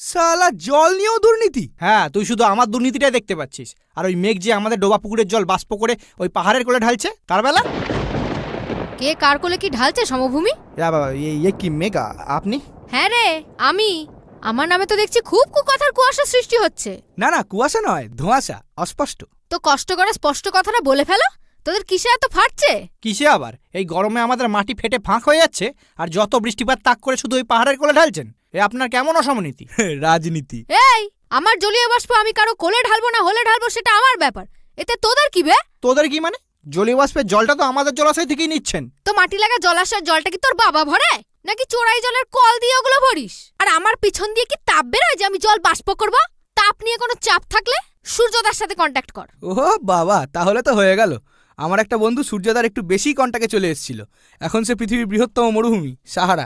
শালা জল নিয়েও দুর্নীতি? হ্যাঁ, তুই শুধু আমার দুর্নীতিটাই দেখতে পাচ্ছিস, আর ওই মেঘ যে আমাদের ডোবা পুকুরের জল বাষ্প করে ওই পাহাড়ের কোলে ঢালছে তার বেলা। কে কার কোলে কি ঢালছে সমভূমি? কি মেঘা আপনি? হ্যাঁ রে, আমি। আমার নামে তো দেখছি খুব কুকথার কুয়াশা সৃষ্টি হচ্ছে। না না, কুয়াশা নয়, ধোঁয়াশা, অস্পষ্ট। তো কষ্ট করে স্পষ্ট কথাটা বলে ফেলো। তোদের কিসে এত ফাটছে? কিসে আবার? এই গরমে আমাদের মাটি ফেটে ফাঁক হয়ে যাচ্ছে, আর যত বৃষ্টিপাত তাক করে শুধু ওই পাহাড়ের কোলে ঢালছেন। এ আপনার কেমন অসমনীতি? রাজনীতি। এই, আমার জলীয় বাষ্প আমি কারো কোলে ঢালবো না হলে ঢালবো সেটা আমার ব্যাপার, এতে তোদের কি বে? তোদের কি মানে? জলীয় বাষ্পের জলটা তো আমাদের জলাশয় থেকেই নিচ্ছেন। তো মাটি লাগা জলাশয়ের জলটা কি তোর বাবা ভরে, নাকি চোরাই জলের কল দিয়ে ওগুলো ভরিস? আর আমার পিছন দিয়ে কি তাপ বেরোয় যে আমি জল বাষ্প করবো? তাপ নিয়ে কোনো চাপ থাকলে সূর্যদার সাথে কন্ট্যাক্ট কর। ও বাবা, তাহলে তো হয়ে গেল। আমার একটা বন্ধু সূর্যদার একটু বেশি কন্টাক্টে চলে এসেছিল। এখন সে পৃথিবীর বৃহত্তম মরুভূমি সাহারা।